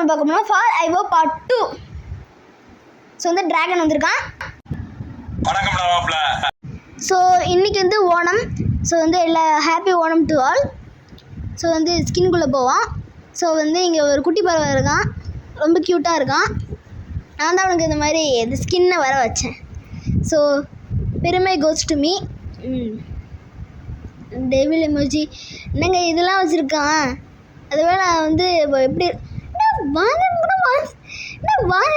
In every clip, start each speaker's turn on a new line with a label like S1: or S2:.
S1: நம்ம பார்க்க போனோம் ஃபார் ஐவோ பார்ட் 2. ஸோ வந்து டிராகன் வந்திருக்கான். ஸோ இன்றைக்கி வந்து ஓணம். ஸோ வந்து எல்லா happy Onam to all. So வந்து ஸ்கின்குள்ளே போவோம். ஸோ வந்து இங்கே ஒரு குட்டி பறவை இருக்கான், ரொம்ப க்யூட்டாக இருக்கான். நான் தான் அவனுக்கு இந்த மாதிரி இந்த ஸ்கின்னை வர வச்சேன். ஸோ பெருமை goes to me. Devil emoji என்னங்க இதெல்லாம் வச்சுருக்கான். அதுவே நான் வந்து இப்போ எப்படி வாழை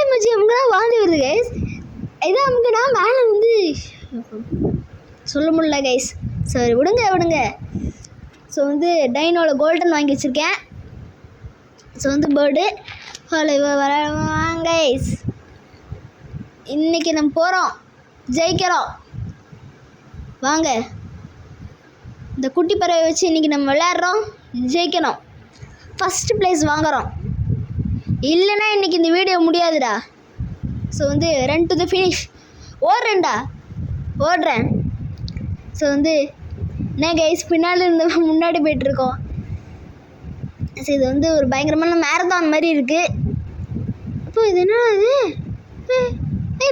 S1: எமோஜி அமுக்குனா வாந்தி வருது கைஸ். இதை அமுக்குனா மேலே வந்து சொல்ல முடியல கைஸ். சரி விடுங்க. ஸோ வந்து டைனோவில் கோல்டன் வாங்கி வச்சுருக்கேன். ஸோ வந்து பேர்டு வர கைஸ். இன்றைக்கி நம்ம போகிறோம், ஜெயிக்கிறோம். வாங்க, இந்த குட்டி பறவை வச்சு இன்றைக்கி நம்ம விளையாடுறோம், ஜெயிக்கணும், ஃபஸ்ட்டு ப்ளேஸ் வாங்குகிறோம். இல்லைன்னா இன்றைக்கி இந்த வீடியோ முடியாதுடா. ஸோ வந்து ரன் டு த ஃபினிஷ். ஓடுறேன். ஸோ வந்து என்ன கைஸ் பின்னாடி இருந்து முன்னாடி போய்ட்டுருக்கோம். ஸோ இது வந்து ஒரு பயங்கரமான மேரத்தான் மாதிரி இருக்குது. இப்போ இது என்ன இது?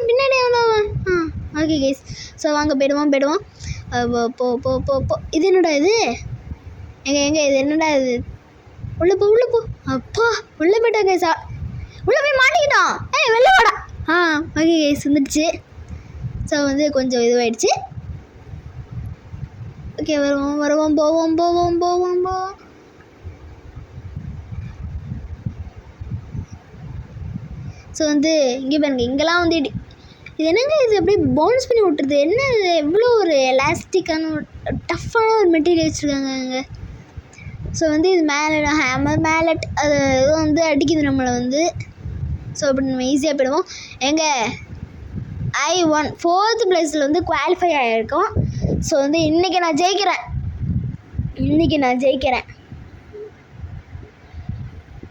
S1: பின்னாடி எவ்வளோ? Okay guys. ஸோ வாங்க போயிடுவோம். போ. இது என்னடா இது? எங்கே இது என்னடா இது? உள்ளே போ. அப்பா உள்ளே போய்ட்டா கைஸா. உள்ளே போய் மாட்டிக்கிட்டோம். வெளில வாடா. ஓகே கைஸ் வந்துடுச்சு. ஸோ வந்து கொஞ்சம் இதுவாகிடுச்சு. ஓகே வருவோம் போவோம். ஸோ வந்து இங்கே பாருங்க, இங்கெல்லாம் வந்து இது என்னங்க இது அப்படியே பவுன்ஸ் பண்ணி விட்டுருது. என்ன இது எவ்வளோ ஒரு எலாஸ்டிக்கான ஒரு டஃப்பான ஒரு மெட்டீரியல் வச்சுருக்காங்க அங்கே. ஸோ வந்து இது ஹேமர் மேலட் அது எதுவும் வந்து அடிக்குது நம்மளை வந்து. ஸோ அப்படி நம்ம ஈஸியாக போயிடுவோம். I1 4th பிளேஸில் வந்து குவாலிஃபை ஆகிருக்கோம். ஸோ வந்து இன்றைக்கி நான் ஜெயிக்கிறேன்.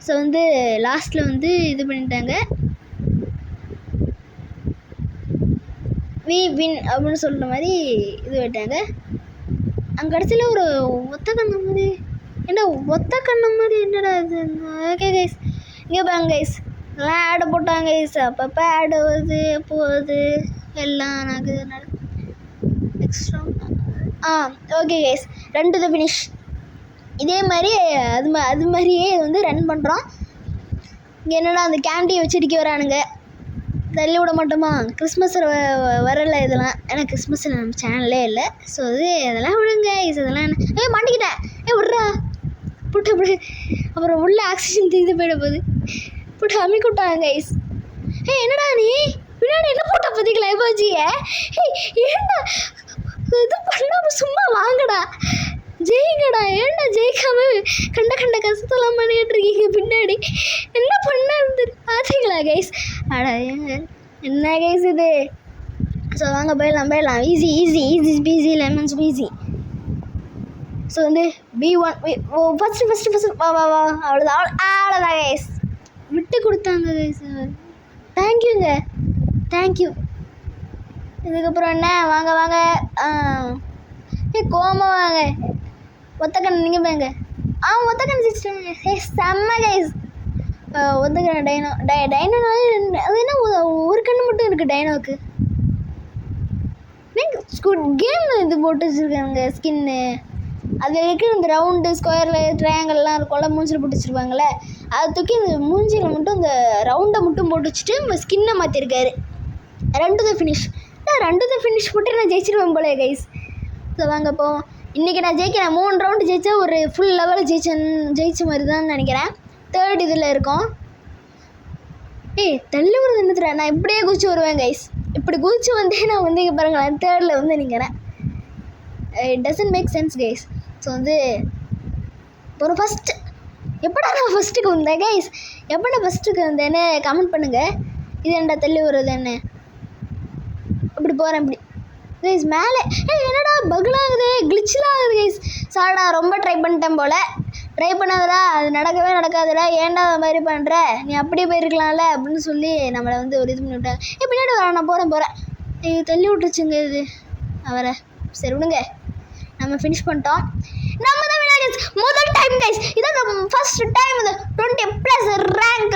S1: ஸோ வந்து லாஸ்ட்டில் வந்து இது பண்ணிட்டாங்க, வி வின் அப்படின்னு சொல்கிற மாதிரி இது விட்டாங்க. அங்கே கடைசியில் ஒரு ஒத்த கண்ணு மாதிரி என்னடா இது? ஓகே கைஸ், இங்கே பாருங்க கைஸ், எல்லாம் ஆடு போட்டாங்க கைஸ். அப்பப்போ ஆடு வருது போகுது எல்லாம் எனக்கு extra. Okay guys, run to the finish. இதே மாதிரி அது மாதிரியே வந்து ரன் பண்ணுறோம். இங்கே என்னடா அந்த கேண்டீன் வச்சுருக்கி வரானுங்க, தள்ளி விட மாட்டோமா? கிறிஸ்மஸில் வரலை இதெல்லாம், ஏன்னா கிறிஸ்மஸில் நம்ம சேனல்லே இல்லை. ஸோ அதெல்லாம் விடுங்க கைஸ். அதெல்லாம் என்ன மாட்டிக்கிட்டேன். விட்றா புட்டு அப்படி. அப்புறம் உள்ள ஆக்சிஜன் தீர்ந்து போயிட போகுது. புட்டு அம்மி விட்டாங்க கைஸ். என்னடா நீ பின்னாடி என்ன போட்டா பார்த்தீங்களா எமோஜியை? ஏண்டா இது பண்ணாமல் சும்மா வாங்கடா, ஜெயிங்கடா. ஏண்டா ஜெயிக்காம கண்ட கஷ்டத்தெல்லாம் பண்ணிக்கிட்டு இருக்கீங்க பின்னாடி? என்ன பண்ண பார்த்தீங்களா கைஸ்? என்ன கைஸ் இது? ஸோ வாங்க போயிடலாம். Easy lemons easy. ஸோ வந்து B1 ஃபஸ்ட்டு வா அவ்வளோதான் கைஸ். விட்டு கொடுத்தாங்க கைஸ். தேங்க்யூ. இதுக்கப்புறம் என்ன? வாங்க கோமா வாங்க. ஒத்தக்கண்ணு நீங்கள் பாருங்க. ஒத்தக்கண்ணு ஜெயிச்சிட்டாங்க. செம்ம கைஸ். ஒத்தக்கண்ணு டைனோ அது என்ன ஒரு கண்ணு மட்டும் இருக்குது டைனோவுக்கு. கேம் இது போட்டு வச்சுருக்காங்க ஸ்கின்னு. அது வரைக்கும் இந்த ரவுண்டு ஸ்கொயரில் ட்ரையாங்கல்லாம் இருக்கும்ல, மூஞ்சில் போட்டு வச்சுருப்பாங்களே, அதை தூக்கி இந்த மூஞ்சியில் மட்டும் இந்த ரவுண்டை மட்டும் போட்டு வச்சுட்டு ஸ்கின்னை மாற்றிருக்காரு. ரன் டு த ஃபினிஷ் போட்டு நான் ஜெயிச்சிருவேன் போல கைஸ். ஸோ வாங்க போவோம். இன்றைக்கி நான் ஜெயிக்கிறேன். 3 ரவுண்டு ஜெயித்தா ஒரு ஃபுல் லெவலில் ஜெயிச்ச மாதிரி தான் நினைக்கிறேன். 3rd இதில் இருக்கோம். தள்ளி விடுறது என்னத்துறா? நான் இப்படியே குதிச்சு வருவேன் கைஸ். இப்படி குதிச்சு வந்து நான் வந்து இங்கே பாருங்களேன் 3rd வந்து நிற்கிறேன். It doesn't make sense guys. So வந்து ஒரு ஃபஸ்ட்டு எப்படா நான் ஃபஸ்ட்டுக்கு வந்தேன் கைஸ்? எப்போ நான் ஃபஸ்ட்டுக்கு வந்தேன்னு கமெண்ட் பண்ணுங்கள். இது என்னடா தள்ளி வருது என்ன? அப்படி போகிறேன் இப்படி கைஸ் மேலே. என்னடா பக்லாம் ஆகுது, கிளிச்செலாம் ஆகுது கைஸ். சாடா ரொம்ப ட்ரை பண்ணிட்டேன் போல். ட்ரை பண்ணாதடா, அது நடக்கவே நடக்காதுடா, ஏன்டா அது மாதிரி பண்ணுற, நீ அப்படியே போயிருக்கலாம்ல அப்படின்னு சொல்லி நம்மளை வந்து ஒரு இது பண்ணி விட்டாங்க. பின்னாடி வரேன், நான் போகிறேன். தள்ளி விட்டுருச்சுங்க இது அவரை. சரி விடுங்க, நம்ம ஃபினிஷ் பண்ணிட்டோம். நம்ம தான் விநாயகர் முதல் டைம் கைஸ். இதான் ஃபர்ஸ்ட் டைம் இந்த 20+ ரேங்க்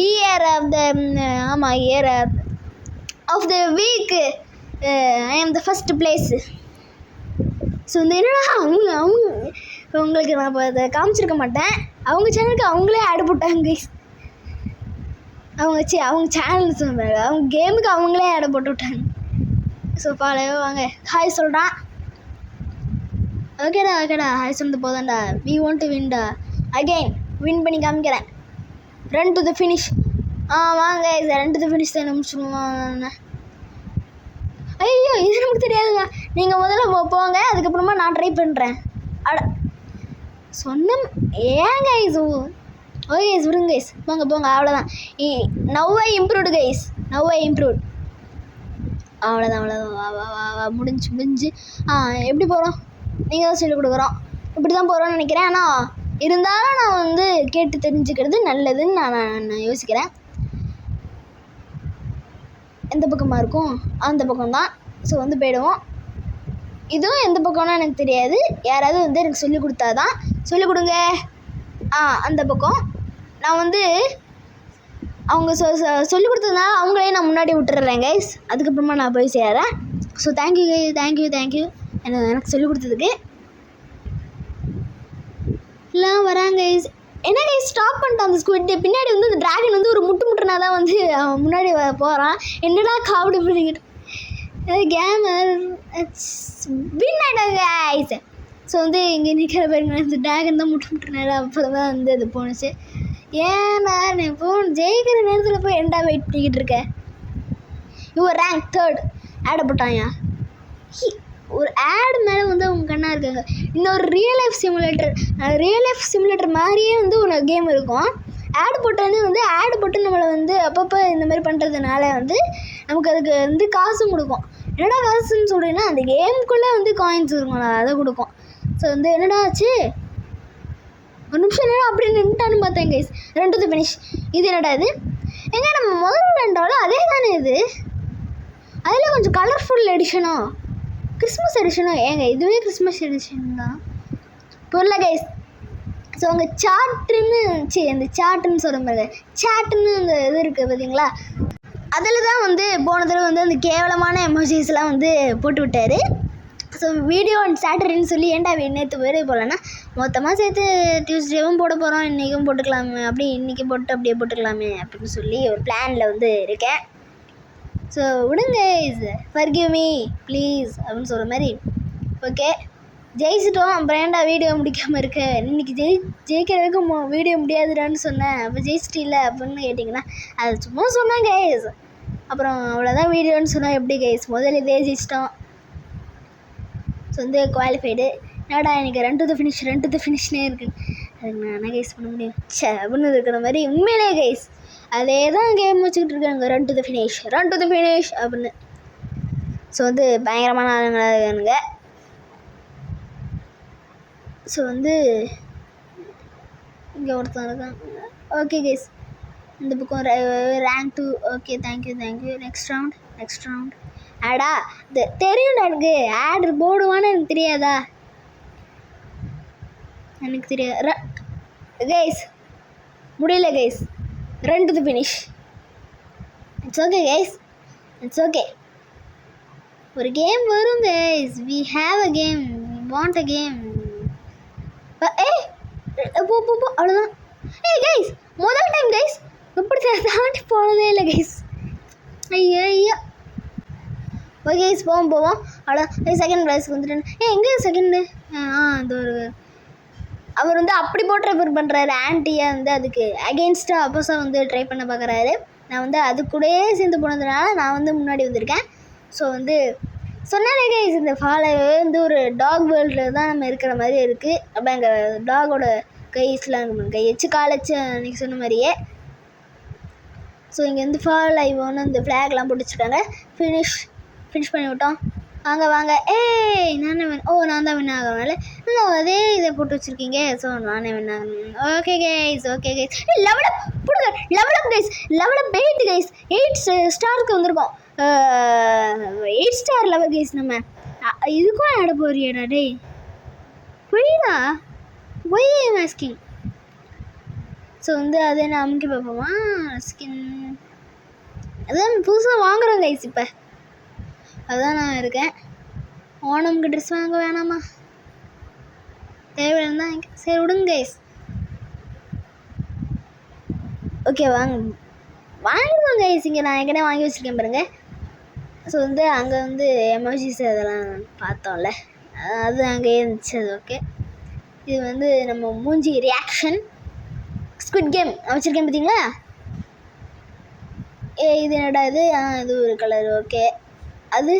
S1: இயர் ஆஃப் த ஆமாம் year of the week I am the first place. So வந்து என்னடா உங்களுக்கு நான் இப்போ அதை காமிச்சிருக்க மாட்டேன். அவங்க சேனலுக்கு அவங்களே ஆட் போட்டாங்க கைஸ். அவங்க சேனல் சொன்னாங்க, அவங்க கேமுக்கு அவங்களே ஆட் போட்டு விட்டாங்க. ஸோ ஃபாலோ வாங்க. ஹாய் சொல்கிறான். ஓகேடா ஹாய் சொல்லிட்டு போதான்டா. வி வாண்ட் டு வின்டா அகெயின். வின் பண்ணி காமிக்கிறேன். Run to the finish. வாங்க ரன் டு த ஃபினிஷ் தான் முடிச்சுடுவோம். ஐயோ இது நமக்கு தெரியாதுங்க. நீங்கள் முதல்ல போங்க, அதுக்கப்புறமா நான் ட்ரை பண்ணுறேன். சொன்ன ஏங்க கைஸ். ஓகே கைஸ் விடுங்க கைஸ், போங்க அவ்வளோதான். நவ் ஐ இம்ப்ரூவ்டு கைஸ், அவ்வளோதான். வா முடிஞ்சு. எப்படி போகிறோம் நீங்கள் தான் சொல்லிக் கொடுக்குறோம். இப்படி தான் போகிறோன்னு நினைக்கிறேன். ஆனால் இருந்தாலும் நான் வந்து கேட்டு தெரிஞ்சுக்கிறது நல்லதுன்னு நான் யோசிக்கிறேன். எந்த பக்கமாக இருக்கும்? அந்த பக்கம் தான். ஸோ வந்து போயிடுவோம். இதுவும் எந்த பக்கம்னா எனக்கு தெரியாது. யாராவது வந்து எனக்கு சொல்லிக் கொடுத்தாதான். சொல்லிக் கொடுங்க. அந்த பக்கம் நான் வந்து அவங்க சொல்லிக் கொடுத்ததுனால அவங்களே நான் முன்னாடி விட்டுறேன் கைஸ். அதுக்கப்புறமா நான் போய் சேரேன். ஸோ தேங்க்யூ எனக்கு சொல்லிக் கொடுத்ததுக்கு. எல்லாம் வராங்க கைஸ். என்ன கைஸ் ஸ்டாப் பண்ணிட்டான் அந்த ஸ்குவிட். பின்னாடி வந்து அந்த ட்ராகன் வந்து ஒரு முட்டுனா தான் வந்து முன்னாடி போகிறான். என்னடா காமெடி பண்ணிக்கிட்டு கேமர் வின் ஆகிட்டாங்க கைஸ். ஸோ வந்து இங்கே நிற்கிற பேருங்க இந்த ட்ராகன் தான் முட்டுனாரு. அப்புறம் தான் வந்து அது போணுச்சு. ஏன்னா நீ ஜெயிக்கிற நேரத்தில் போய் ஏன்டா வெயிட் பண்ணிக்கிட்டு இருக்க? இவர் ரேங்க் 3 ஆட போட்டாயா? ஒரு ஆடு மேலே வந்து அவங்க கண்ணாக இருக்காங்க. இன்னொரு ரியல் லைஃப் சிமுலேட்டர் மாதிரியே வந்து ஒரு கேம் இருக்கும். ஆடு போட்டோன்னே வந்து ஆடு போட்டு நம்மளை வந்து அப்பப்போ இந்த மாதிரி பண்ணுறதுனால வந்து நமக்கு அதுக்கு வந்து காசும் கொடுக்கும். என்னடா காசுன்னு சொல்கிறீங்கன்னா அந்த கேமுக்குள்ளே வந்து காயின்ஸ் இருக்கும், அதை கொடுக்கும். ஸோ வந்து என்னடா ஆச்சு? ஒரு நிமிஷம் என்னடா அப்படி நின்ட்டான்னு பார்த்தேன் guys. Run to the finish. இது என்னடா இது? எங்க நம்ம முதல்ல ரெண்டாலும் அதே தானே இது. அதில் கொஞ்சம் கலர்ஃபுல் எடிஷனோ கிறிஸ்மஸ் எடிஷனோ. ஏங்க இதுவே கிறிஸ்மஸ் எடிஷன் தான் பொருளை கைஸ். ஸோ அங்கே அந்த சாட்டுன்னு சொல்கிற மாதிரி சாட்டுன்னு அந்த இது இருக்குது பார்த்தீங்களா? அதில் தான் வந்து போன தடவை வந்து அந்த கேவலமான எமோஜிஸ்லாம் வந்து போட்டு விட்டார். ஸோ வீடியோ அண்ட் சாட்டர்டேன்னு சொல்லி ஏன்டா நேற்று வேறு போகலன்னா மொத்தமாக சேர்த்து டியூஸ்டேவும் போட போகிறோம், இன்றைக்கும் போட்டுக்கலாமே, இன்றைக்கி போட்டு அப்படியே போட்டுக்கலாமே அப்படின்னு சொல்லி ஒரு பிளானில் வந்து இருக்கேன். ஸோ விடுங்க ஃபர்கிவ் மீ ப்ளீஸ் அப்படின்னு சொல்கிற மாதிரி. ஓகே ஜெயிச்சிட்டோம், அப்புறம் ஏன்டா வீடியோ முடிக்காமல் இருக்க? இன்றைக்கி ஜெயிக்கிறதுக்கு வீடியோ முடியாதுடான்னு சொன்னேன். அப்போ ஜெயிச்சிட்டு இல்லை அப்படின்னு கேட்டிங்கன்னா அது சும்மா சொன்னேன் கைஸ். அப்புறம் அவ்வளோதான் வீடியோன்னு சொன்னால் எப்படி கைஸ்? முதல்ல இதே ஜெயிச்சிட்டோம். ஸோ வந்து குவாலிஃபைடு. என்னடா எனக்கு ரன் டு த ஃபினிஷ்னே இருக்குது. அதுக்கு நான் என்ன கைஸ் பண்ண முடியும் அப்படின்னு இருக்கிற மாதிரி உண்மையிலே கைஸ் அதே தான் கேம் வச்சுக்கிட்டு இருக்காங்க. ரன் டு த ஃபினிஷ் அப்படின்னு. ஸோ வந்து பயங்கரமான ஆளுங்களாக இருக்கானுங்க. ஸோ வந்து இங்கே ஒருத்தன் இருக்கான். ஓகே கைஸ் இந்த பக்கம் rank 2. Okay thank you. Next round ஆடா தெரியும்டா எனக்கு. ஆடு போடுவான்னு எனக்கு தெரியாதா? எனக்கு தெரியாது கைஸ். முடியல guys. Run to the finish. It's okay guys, it's okay. ஒரு கேம் வரும் guys. We have a game, we want a game. போ அவ்வளோதான். கைஸ் முதல் டைம் கைஸ் இப்படி தாண்டி போனதே இல்லை கைஸ். ஐயோ ஓகே கைஸ் போவோம் அவ்வளோ. செகண்ட் ப்ரைஸ்க்கு வந்துட்டேன். எங்கே செகண்டு? இந்த ஒரு அவர் வந்து அப்படி போட்டு ரெஃபர் பண்ணுறாரு. ஆன்ட்டியாக வந்து அதுக்கு அகெயின்ஸ்டாக அப்போஸாக வந்து ட்ரை பண்ண பார்க்குறாரு. நான் வந்து அது கூடயே சேர்ந்து போனதுனால நான் வந்து முன்னாடி வந்திருக்கேன். ஸோ வந்து சொன்னாலே கைஸ் இந்த ஃபாலோ வந்து ஒரு டாக் வேர்ல்டில் தான் நம்ம இருக்கிற மாதிரி இருக்குது. அப்போ எங்கள் டாகோட கைஸ்லாம் கை வச்சு கால் வச்சு அன்றைக்கி சொன்ன மாதிரியே. ஸோ இங்கே வந்து ஃபால் ஐவோன்னு இந்த ஃப்ளாக்லாம் போட்டு வச்சுருக்காங்க. ஃபினிஷ் பண்ணி விட்டோம். வாங்க நானே நான் தான் வின் ஆகிறனால இல்லை அதே இதை போட்டு வச்சுருக்கீங்க. ஸோ நானே வின் ஆகணும். Okay guys level up guys. Level up 8 guys. 8 ஸ்டாருக்கு வந்திருக்கோம். 8 ஸ்டார் லெவல் கைஸ். நம்ம இதுக்கும் ஆட போறியாடா டேய்? புரியுதா? ஒய் மாஸ்கிங் ஸோ வந்து அதை நான் அமுக்கி பார்ப்போமா ஸ்கின் அதான் புதுசாக வாங்குகிறோம் கைஸ் இப்போ அதுதான் நான் இருக்கேன். ஓணம்க்கு ட்ரெஸ் வாங்க வேணாமா தேவையில்லைன்னு தான் சரி விடுங்க கைஸ். ஓகே வாங்கிடுவோம் கைஸ். இங்கே நான் ஏற்கனவே வாங்கி வச்சுருக்கேன் பாருங்கள். ஸோ வந்து அங்கே வந்து எமோஜிஸ் அதெல்லாம் பார்த்தோம்ல அது அங்கேயே இருந்துச்சு. அது ஓகே. இது வந்து நம்ம மூஞ்சி ரியாக்ஷன் ஸ்குவிட் கேம் வச்சுருக்கேன் பார்த்தீங்களா. இது என்னடா இது இது ஒரு கலர் ஓகே. அது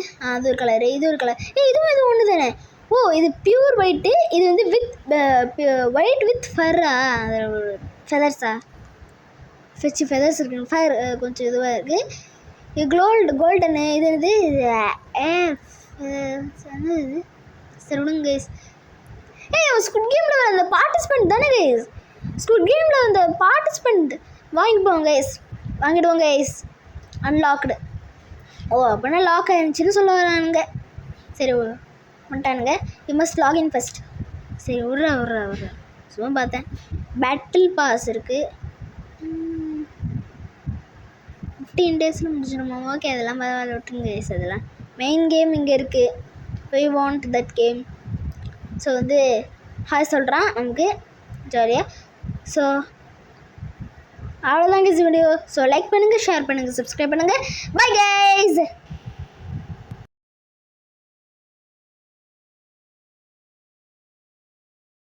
S1: ஒரு கலரு இது ஒரு கலர். இதுவும் ஒன்று தானே. ஓ இது பியூர் ஒயிட்டு. இது வந்து வித் ஒயிட் வித் ஃபர்ரா ஃபெதர்ஸா ஃபெதர்ஸ் இருக்கு. ஃபயர் கொஞ்சம் இதுவாக இருக்குது. இது கோல்டனு இது இது சரி விடுங்க கைஸ். ஸ்குவிட் கேமில் அந்த பார்ட்டிசிபெண்ட் தானே கைஸ். ஸ்குவிட் கேமில் அந்த பார்ட்டிசிபெண்ட் வாங்கிடுவோம் கைஸ். அன்லாக்டு. ஓ அப்படின்னா லாக் ஆகிருந்துச்சின்னு சொல்ல வரானுங்க. சரி வந்துட்டானுங்க. You must login first. சரி விட்றா சும்மா பார்த்தேன். பேட்டில் பாஸ் இருக்குது. 15 டேஸில் முடிச்சிடுமா. ஓகே அதெல்லாம் பரவாயில்ல விட்டுருங்க கைஸ். அதெல்லாம் மெயின் கேம் இங்கே இருக்குது. We want that game. So வந்து ஹாய் சொல்கிறான் நமக்கு ஜாலியாக. ஸோ அவ்வளோதாங்க வீடியோ. ஸோ லைக் பண்ணுங்கள், ஷேர் பண்ணுங்கள், சப்ஸ்கிரைப் பண்ணுங்கள். Bye guys.